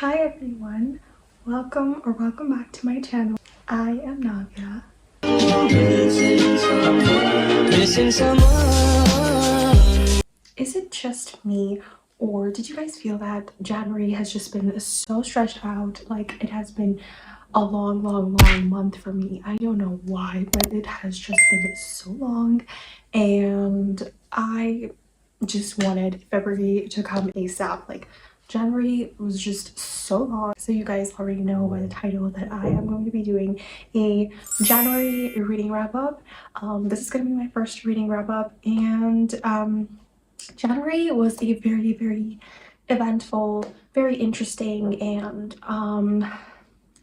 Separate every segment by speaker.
Speaker 1: Hi everyone, welcome back to my channel. I am Navya. Is it just me, or did you guys feel that January has just been so stretched out? Like, it has been a long month for me. I don't know why, but it has just been so long, and I just wanted February to come ASAP. Like, January was just so long. So you guys already know by the title that I am going to be doing a January reading wrap up. This is going to be my first reading wrap up, and January was a very eventful, very interesting, and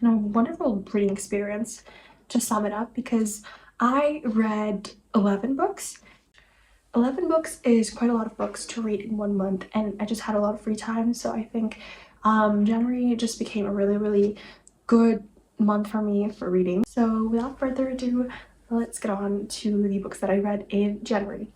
Speaker 1: wonderful reading experience, to sum it up, because I read 11 books. 11 books is quite a lot of books to read in 1 month, and I just had a lot of free time, so I think January just became a really good month for me for reading. So without further ado, let's get on to the books that I read in January.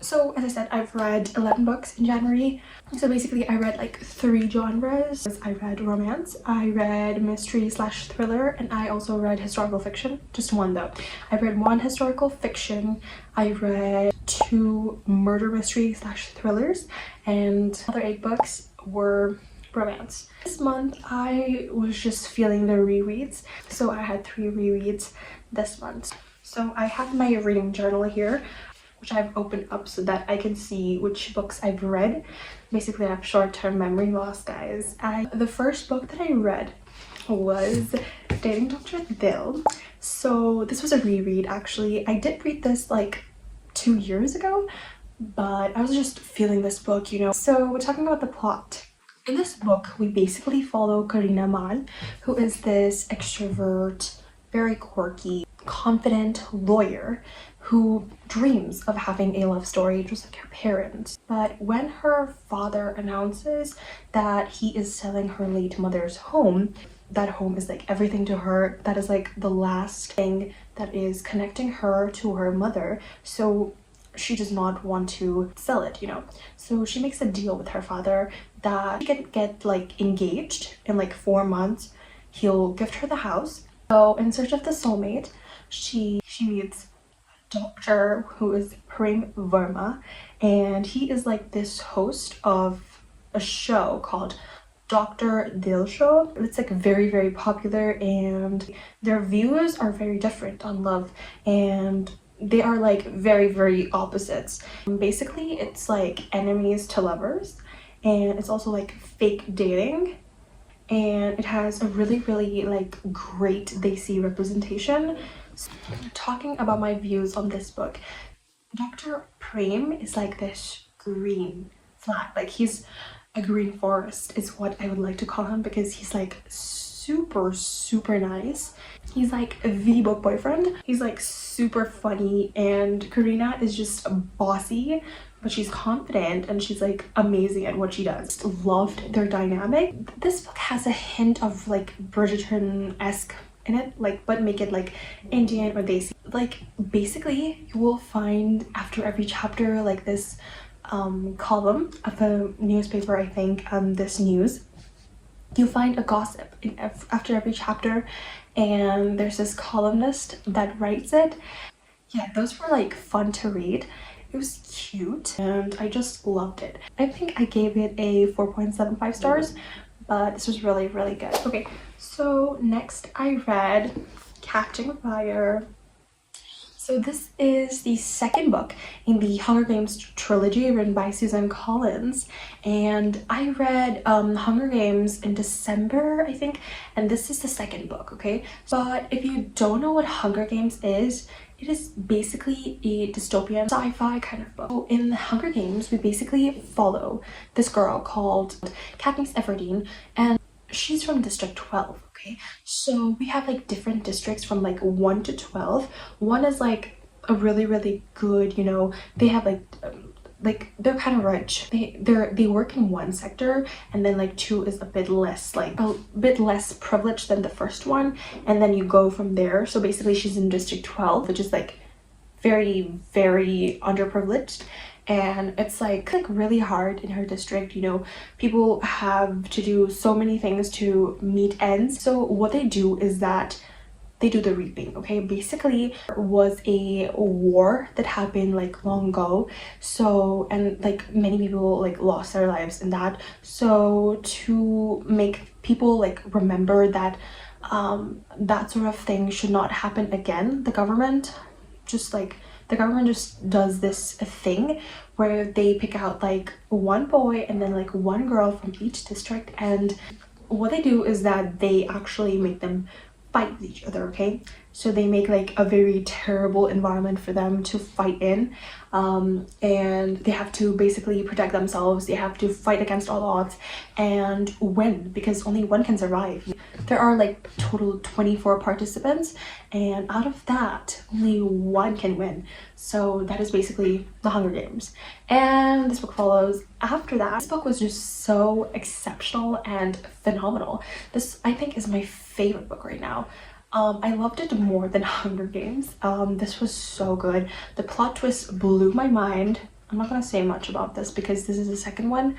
Speaker 1: So as I said, I've read 11 books in January. So basically I read like 3 genres. I read romance, I read mystery/thriller, and I also read historical fiction. Just one though. I read 1 historical fiction, I read 2 murder mystery/thrillers, and the other 8 books were romance. This month I was just feeling the rereads, so I had 3 rereads this month. So I have my reading journal here, which I've opened up so that I can see which books I've read. Basically, I have short-term memory loss, guys. The first book that I read was Dating Dr. Dil. So this was a reread, actually. I did read this like 2 years ago, but I was just feeling this book, you know. So we're talking about the plot. In this book, we basically follow Karina Mal, who is this extrovert, very quirky, confident lawyer who dreams of having a love story just like her parents. But when her father announces that he is selling her late mother's home, that home is like everything to her. That is like the last thing that is connecting her to her mother. So she does not want to sell it, you know. So she makes a deal with her father that she can get like engaged in like 4 months. He'll gift her the house. So in search of the soulmate, she meets a doctor who is Prem Verma, and he is like this host of a show called Dr Dil show. It's like very popular, and their views are very different on love, and they are like very opposites. Basically, it's like enemies to lovers, and it's also like fake dating, and it has a really like great desi representation. So, talking about my views on this book, Dr. Prem is like this green flat, like he's a green forest is what I would like to call him, because he's like super nice. He's like the book boyfriend. He's like super funny, and Karina is just bossy, but she's confident and she's like amazing at what she does. Loved their dynamic. This book has a hint of like Bridgerton-esque in it, like, but make it like Indian or desi. Like, basically you will find after every chapter like this column of a newspaper, I think, this news, you find a gossip after every chapter, and there's this columnist that writes it. Yeah, those were like fun to read. It was cute and I just loved it. I think I gave it a 4.75 stars, but this was really good. Okay, so next I read Catching Fire. So this is the second book in the Hunger Games trilogy written by Susan Collins, and I read Hunger Games in December, I think, and this is the second book, okay? But if you don't know what Hunger Games is, it is basically a dystopian sci-fi kind of book. So in Hunger Games, we basically follow this girl called Katniss Everdeen, and she's from District 12. Okay, so we have like different districts from like 1 to 12. 1 is like a really good, you know, they have like they're kind of rich. They work in one sector, and then like 2 is a bit less, like a bit less privileged than the first one, and then you go from there. So basically she's in District 12, which is like very underprivileged, and it's like really hard in her district. You know, people have to do so many things to meet ends. So what they do is that they do the reaping. Okay, basically was a war that happened like long ago, so, and like many people like lost their lives in that. So to make people like remember that that sort of thing should not happen again, the government just does this thing where they pick out like one boy and then like one girl from each district, and what they do is that they actually make them fight with each other. Okay, so they make like a very terrible environment for them to fight in, and they have to basically protect themselves. They have to fight against all odds and win, because only one can survive. There are like total 24 participants, and out of that only one can win. So that is basically the Hunger Games, and this book follows after that. This book was just so exceptional and phenomenal. This, I think, is my favorite book right now. I loved it more than Hunger Games. This was so good. The plot twist blew my mind. I'm not gonna say much about this because this is the second one.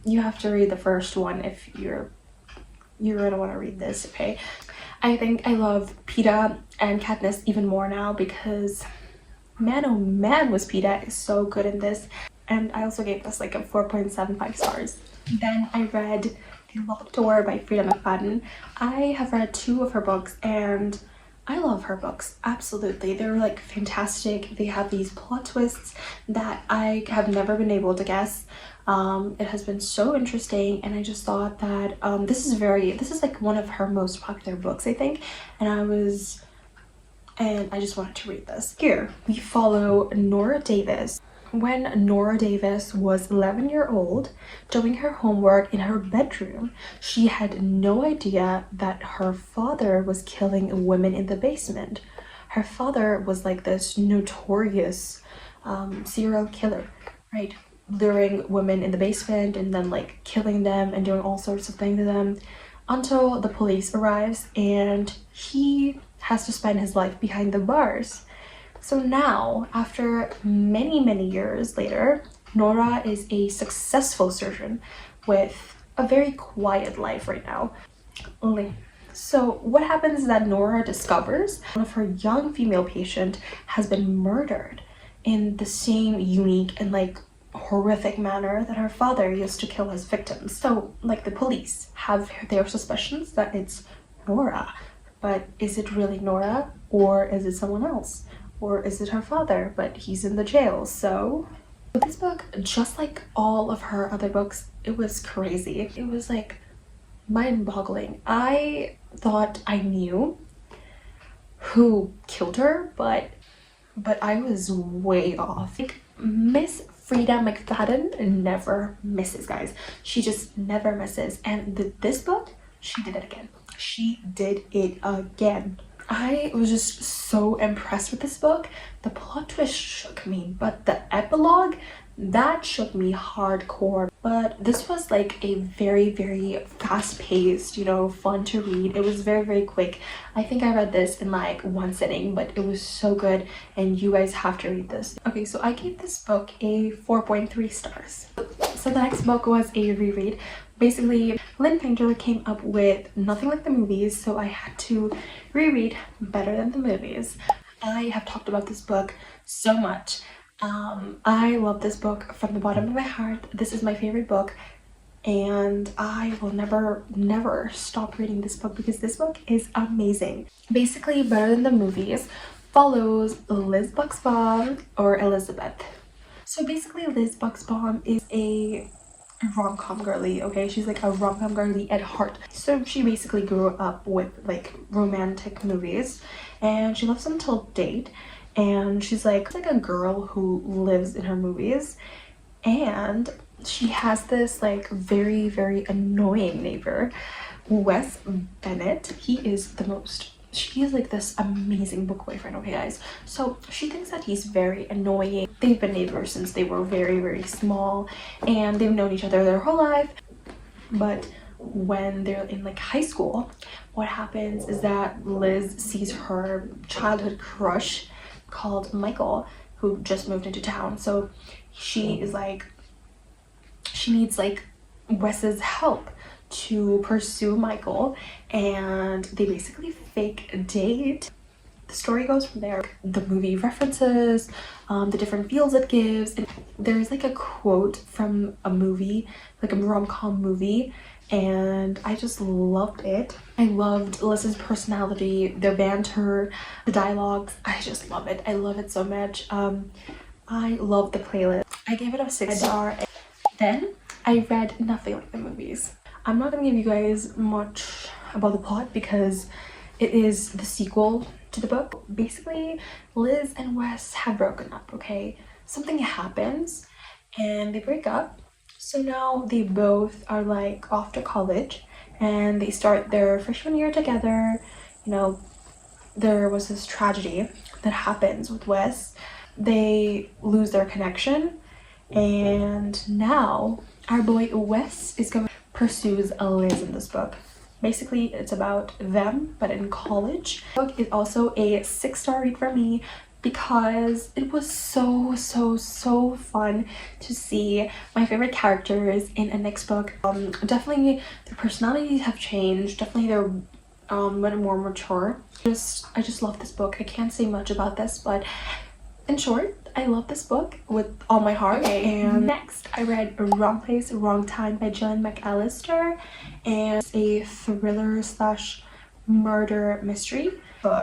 Speaker 1: You have to read the first one if you're gonna want to read this. Okay, I think I love Peeta and Katniss even more now because man, oh man, was Peeta so good in this. And I also gave this like a 4.75 stars. Then I read The Locked Door by Frida McFadden. I have read 2 of her books and I love her books, absolutely. They're like fantastic. They have these plot twists that I have never been able to guess. It has been so interesting, and I just thought that this is like one of her most popular books, I think, and I just wanted to read this. Here we follow Nora Davis. When Nora Davis was 11-years old, doing her homework in her bedroom, she had no idea that her father was killing women in the basement. Her father was like this notorious serial killer, right? Luring women in the basement and then like killing them and doing all sorts of things to them, until the police arrives and he has to spend his life behind the bars. So now, after many years later, Nora is a successful surgeon with a very quiet life right now. So what happens is that Nora discovers one of her young female patient has been murdered in the same unique and like horrific manner that her father used to kill his victims. So like the police have their suspicions that it's Nora, but is it really Nora, or is it someone else? Or is it her father, but he's in the jail? So this book, just like all of her other books, it was crazy. It was like mind-boggling. I thought I knew who killed her, but I was way off. Like, Miss Frida McFadden never misses, guys. She just never misses. And this book, she did it again. She did it again. I was just so impressed with this book. The plot twist shook me, but the epilogue, that shook me hardcore. But this was like a very fast-paced, you know, fun to read. It was very quick. I think I read this in like one sitting, but it was so good and you guys have to read this. Okay, so I gave this book a 4.3 stars. So the next book was a reread. Basically, Lynn Painter came up with Nothing Like the Movies, so I had to reread Better Than the Movies. I have talked about this book so much. I love this book from the bottom of my heart. This is my favorite book, and I will never stop reading this book because this book is amazing. Basically, Better Than the Movies follows Liz Buxbaum, or Elizabeth. So basically, Liz Buxbaum is a rom-com girly, okay? She's like a rom-com girly at heart. So she basically grew up with like romantic movies, and she loves them till date. And she's like a girl who lives in her movies, and she has this like very annoying neighbor, Wes Bennett. He is like this amazing book boyfriend, okay guys? So she thinks that he's very annoying. They've been neighbors since they were very small, and they've known each other their whole life. But when they're in like high school, what happens is that Liz sees her childhood crush called Michael, who just moved into town. So she is like, she needs like Wes's help to pursue Michael, and they basically fake a date. The story goes from there. The movie references the different feels it gives, and there's like a quote from a movie, like a rom-com movie, and I just loved it. I loved Alyssa's personality, their banter, the dialogues. I just love it. I love it so much. I love the playlist. I gave it a 6 star. Then I read Nothing Like the Movies. I'm not gonna give you guys much about the plot because it is the sequel to the book. Basically, Liz and Wes have broken up, okay? Something happens and they break up. So now they both are like off to college and they start their freshman year together. You know, there was this tragedy that happens with Wes. They lose their connection, and now our boy Wes is going to pursues Liz in this book. Basically, it's about them, but in college. The book is also a 6-star read for me because it was so fun to see my favorite characters in a next book. Definitely their personalities have changed. Definitely they're much more mature. I just love this book. I can't say much about this, but in short, I love this book with all my heart. Okay. And next, I read Wrong Place, Wrong Time by Gillian McAllister, and it's a thriller slash murder mystery.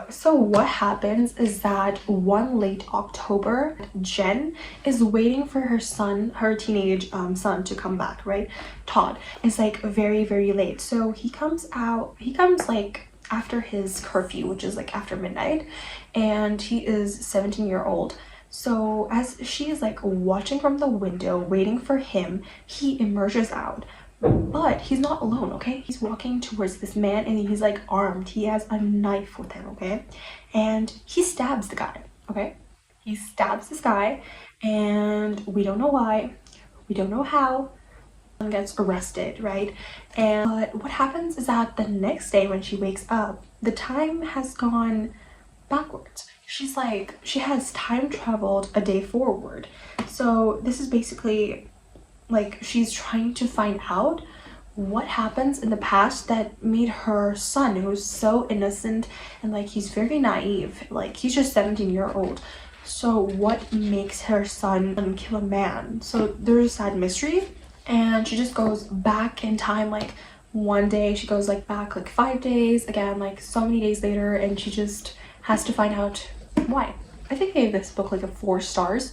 Speaker 1: So what happens is that one late October, Jen is waiting for her son, her teenage son, to come back, right? Todd is like very late. So he comes like after his curfew, which is like after midnight, and he is 17-year-old. So as she is like watching from the window waiting for him, he emerges out, but he's not alone, okay? He's walking towards this man and he's like armed. He has a knife with him, okay? And he stabs the guy, okay? He stabs this guy and we don't know why, we don't know how. Gets arrested, right? And but what happens is that the next day when she wakes up, the time has gone backwards. She's like, she has time traveled a day forward. So this is basically like she's trying to find out what happens in the past that made her son, who's so innocent and like he's very naive, like he's just 17-year-old. So what makes her son kill a man? So there's that mystery. And she just goes back in time, like one day she goes like back like 5 days, again like so many days later, and she just has to find out why. I think I gave this book like a 4 stars.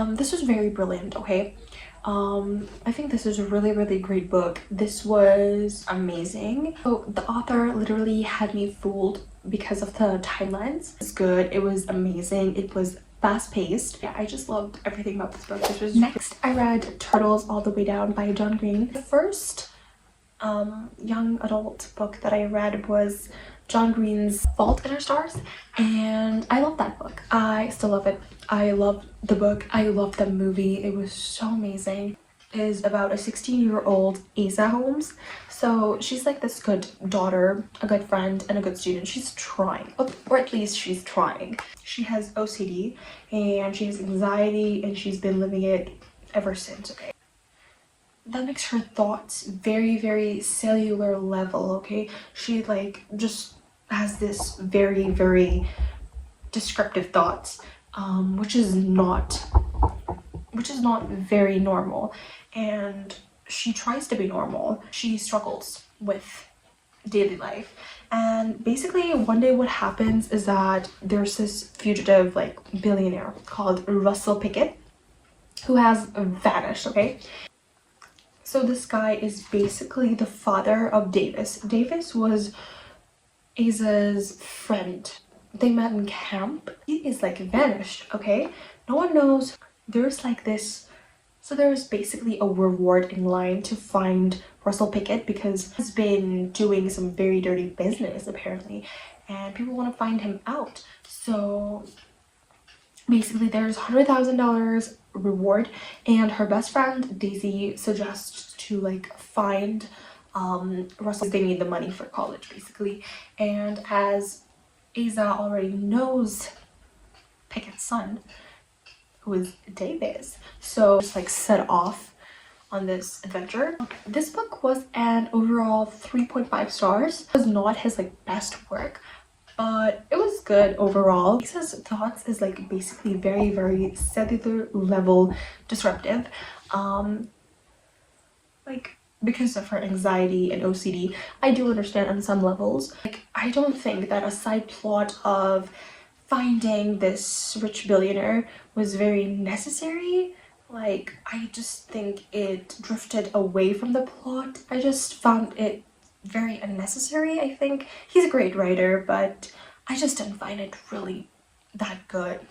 Speaker 1: This was very brilliant, okay? I think this is a really great book. This was amazing. So the author literally had me fooled because of the timelines. It's good, it was amazing, it was fast-paced. Yeah, I just loved everything about this book. This was next. I read Turtles All the Way Down by John Green. The first young adult book that I read was John Green's Fault in Our Stars, and I love that book. I still love it. I love the book. I love the movie. It was so amazing. It is about a 16-year-old Asa Holmes. So she's like this good daughter, a good friend, and a good student. She's trying, or at least she's trying. She has OCD and she has anxiety, and she's been living it ever since, okay? That makes her thoughts very cellular level, okay? She like just has this very descriptive thoughts, which is not very normal, and she tries to be normal. She struggles with daily life, and basically one day what happens is that there's this fugitive like billionaire called Russell Pickett who has vanished, okay? So this guy is basically the father of Davis. Davis was Asa's friend. They met in camp. He is like vanished, okay? No one knows. There's like this, so there's basically a reward in line to find Russell Pickett because he's been doing some very dirty business apparently, and people want to find him out. So basically there's $100,000 reward, and her best friend Daisy suggests to like find Russell. They need the money for college basically, and as Asa already knows Pickett's son, who is Davis. So just like set off on this adventure. This book was an overall 3.5 stars. It was not his like best work, but it was good overall. His thoughts is like basically very cellular level disruptive. Like because of her anxiety and OCD, I do understand on some levels. Like I don't think that a side plot of finding this rich billionaire was very necessary. Like I just think it drifted away from the plot. I just found it very unnecessary. I think he's a great writer, but I just didn't find it really that good.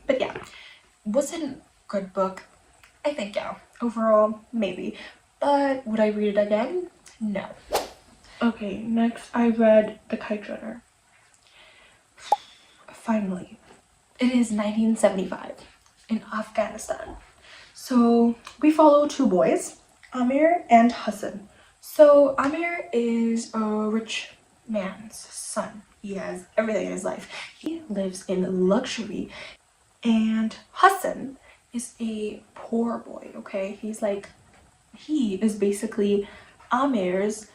Speaker 1: But yeah, was it a good book? I think yeah. Overall, maybe. But would I read it again? No. Okay, next I read The Kite Runner. Finally. It is 1975 in Afghanistan. So we follow two boys, Amir and Hassan. So Amir is a rich man's son. He has everything in his life. He lives in luxury. And Hassan is a poor boy, okay? He is basically Amir's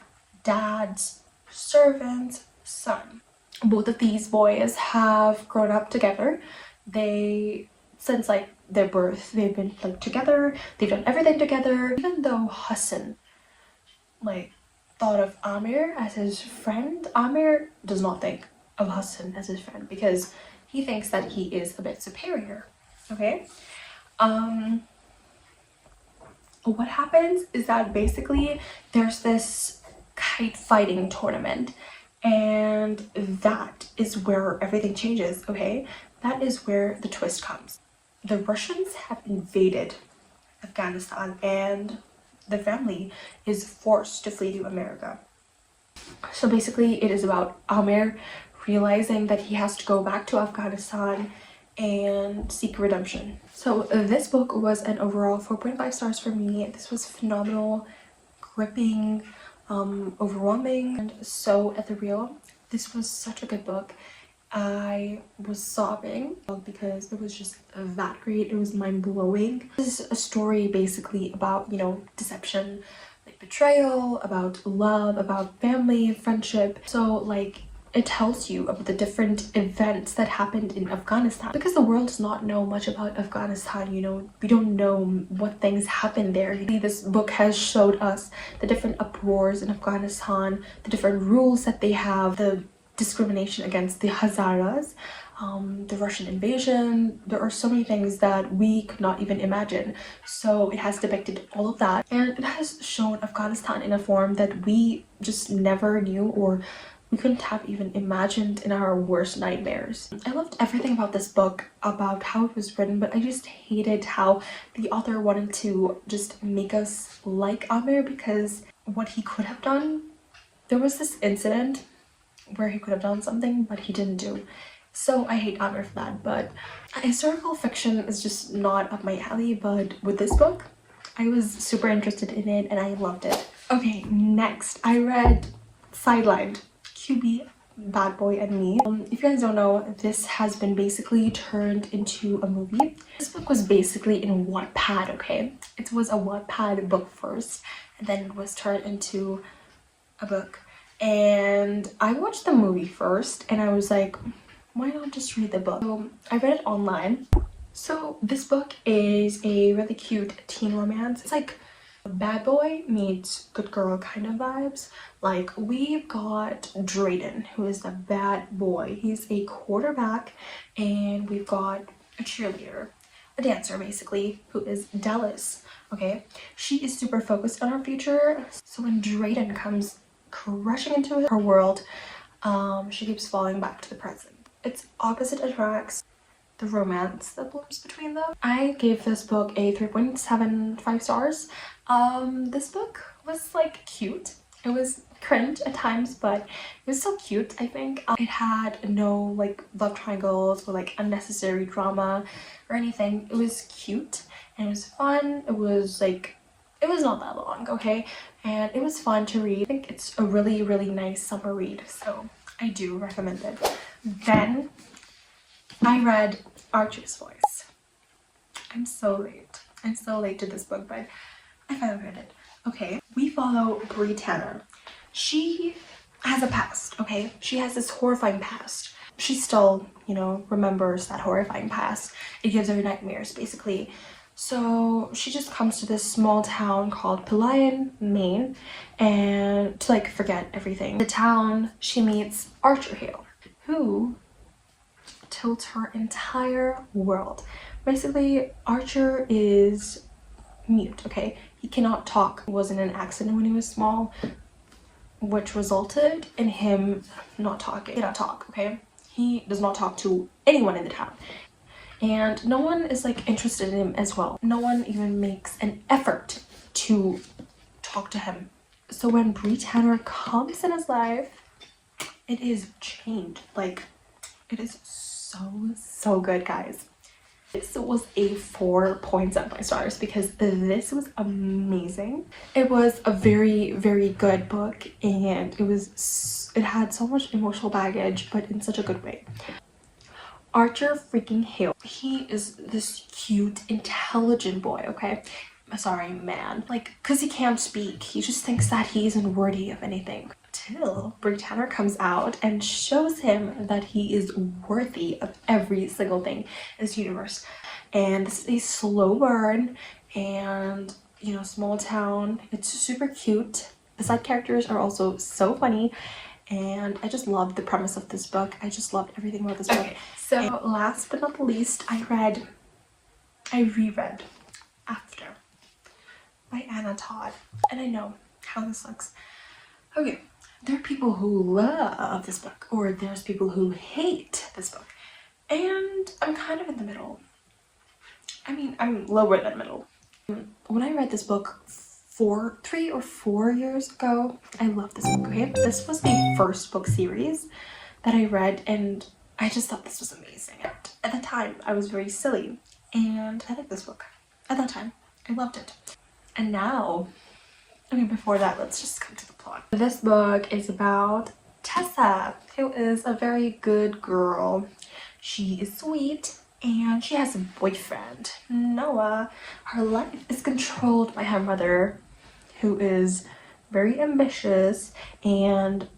Speaker 1: dad's servant's son. Both of these boys have grown up together. Since like their birth, they've been like together. They've done everything together. Even though Hassan like thought of Amir as his friend, Amir does not think of Hassan as his friend because he thinks that he is a bit superior. Okay. What happens is that basically there's this kite fighting tournament, and that is where everything changes. Okay, that is where the twist comes. The Russians have invaded Afghanistan and the family is forced to flee to America. So basically it is about Amir realizing that he has to go back to Afghanistan and seek redemption. So this book was an overall 4.5 stars for me. This was phenomenal, gripping, overwhelming, and so ethereal. This was such a good book. I was sobbing because it was just that great. It was mind-blowing. This is a story basically about, you know, deception, like betrayal, about love, about family, friendship. So like it tells you about the different events that happened in Afghanistan. Because the world does not know much about Afghanistan, you know, we don't know what things happened there. This book has showed us the different uproars in Afghanistan, the different rules that they have, the discrimination against the Hazaras, the Russian invasion. There are so many things that we could not even imagine. So it has depicted all of that, and it has shown Afghanistan in a form that we just never knew or we couldn't have even imagined in our worst nightmares. I loved everything about this book, about how it was written, but I just hated how the author wanted to just make us like Amir because what he could have done, there was this incident where he could have done something but he didn't do. So I hate Amir for that. But historical fiction is just not up my alley, but with this book I was super interested in it and I loved it. Okay, next I read Sidelined, QB Bad Boy and Me. If you guys don't know, this has been basically turned into a movie. This book was basically in Wattpad, okay? It was a Wattpad book first and then it was turned into a book. And I watched the movie first and I was like, why not just read the book? So I read it online. So this book is a really cute teen romance. It's like bad boy meets good girl kind of vibes. Like we've got Drayden, who is the bad boy. He's a quarterback, and we've got a cheerleader, a dancer basically, who is Dallas. Okay, she is super focused on her future. So when Drayden comes crushing into her world, she keeps falling back to the present. It's opposite attracts, the romance that blooms between them. I gave this book a 3.75 stars. This book was like cute. It was cringe at times, but it was still cute, I think. It had no like love triangles or like unnecessary drama or anything. It was cute and it was fun. It was not that long, okay? And it was fun to read. I think it's a really nice summer read, so I do recommend it. Then I read Archer's Voice. I'm so late. I'm so late to this book, but I finally read it. Okay, we follow Bree Tanner. She has a past, okay? She has this horrifying past. She still, you know, remembers that horrifying past. It gives her nightmares, basically. So she just comes to this small town called Pelion, Maine, and to like forget everything. The town, she meets Archer Hale, who tilts her entire world. Basically, Archer is mute, okay? He cannot talk. It wasn't an accident when he was small, which resulted in him not talking. He cannot talk, okay? He does not talk to anyone in the town. And no one is like interested in him as well. No one even makes an effort to talk to him. So when Bree Tanner comes in his life, it is changed. Like, it is so good, guys. This was a 4 points out of 5 stars because this was amazing. It was a very good book, and it had so much emotional baggage, but in such a good way. Archer freaking Hale. He is this cute, intelligent boy, okay? Sorry, man. Like, because he can't speak. He just thinks that he isn't worthy of anything. Till Bree Tanner comes out and shows him that he is worthy of every single thing in this universe. And this is a slow burn, and, you know, small town. It's super cute. The side characters are also so funny. And I just loved the premise of this book. I just loved everything about this book. Okay, so last but not the least, I reread After by Anna Todd. And I know how this looks. Okay, there are people who love this book, or there's people who hate this book. And I'm kind of in the middle. I mean, I'm lower than middle. When I read this book 3 or 4 years ago, I love this book, okay? This was the first book series that I read, and I just thought this was amazing. At the time, I was very silly, and I liked this book. At that time, I loved it. And now, okay, before that, let's just come to the plot. This book is about Tessa, who is a very good girl. She is sweet, and she has a boyfriend, Noah. Her life is controlled by her mother, who is very ambitious, and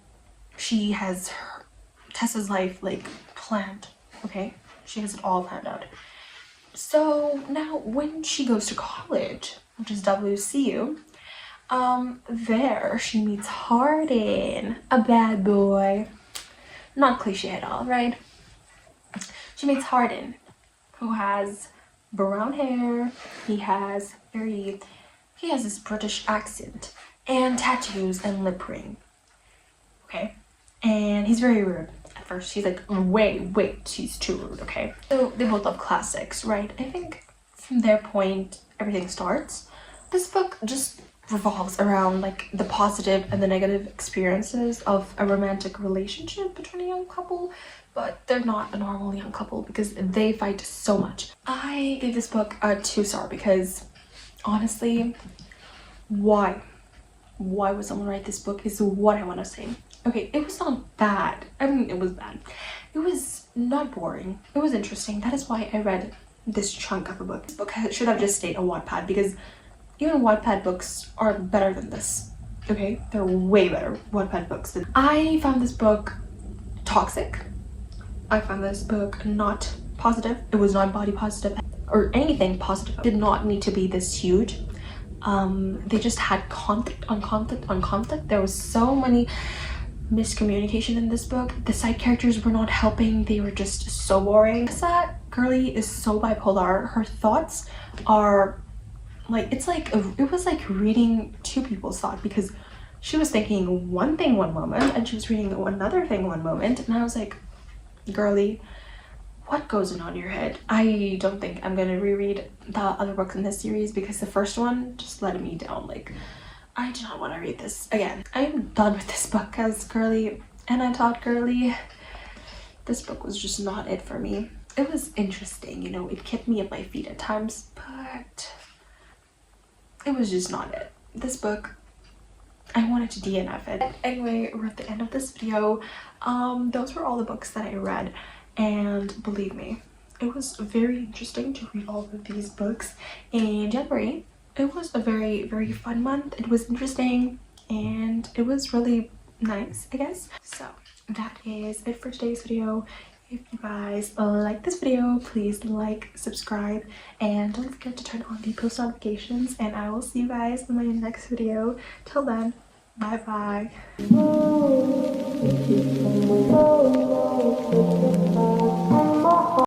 Speaker 1: she has Tessa's life like planned, okay? She has it all planned out. So now when she goes to college, which is WCU, there she meets Hardin, a bad boy. Not cliche at all, right? She meets Hardin, who has brown hair. He has this British accent and tattoos and lip ring, okay? And he's very rude at first. He's like, wait, she's too rude, okay? So they both love classics, right? I think from their point, everything starts. This book just revolves around like the positive and the negative experiences of a romantic relationship between a young couple, but they're not a normal young couple because they fight so much. I gave this book a 2-star because honestly, why would someone write this book is what I want to say. Okay, it was not bad. I mean, it was bad. It was not boring. It was interesting. That is why I read this chunk of a book. This book should have just stayed on Wattpad because even Wattpad books are better than this. Okay, they're way better Wattpad books. I found this book toxic. I found this book not positive. It was not body positive or anything positive. It did not need to be this huge. They just had conflict on conflict on conflict. There was so many miscommunication in this book. The side characters were not helping. They were just so boring. Tessa girly is so bipolar. Her thoughts are like, it was like reading two people's thought, because she was thinking one thing one moment and she was reading another thing one moment, and I was like, girly, what goes on in your head? I don't think I'm gonna reread the other books in this series because the first one just let me down. Like, I do not want to read this again. I'm done with this book because girly, and I thought girly, this book was just not it for me. It was interesting, you know, it kept me at my feet at times, but it was just not it. This book, I wanted to DNF it. Anyway, we're at the end of this video. Those were all the books that I read, and believe me, it was very interesting to read all of these books in January. It was a very fun month. It was interesting and it was really nice, I guess. So that is it for today's video. If you guys like this video, please like, subscribe, and don't forget to turn on the post notifications, and I will see you guys in my next video. Till then, bye bye.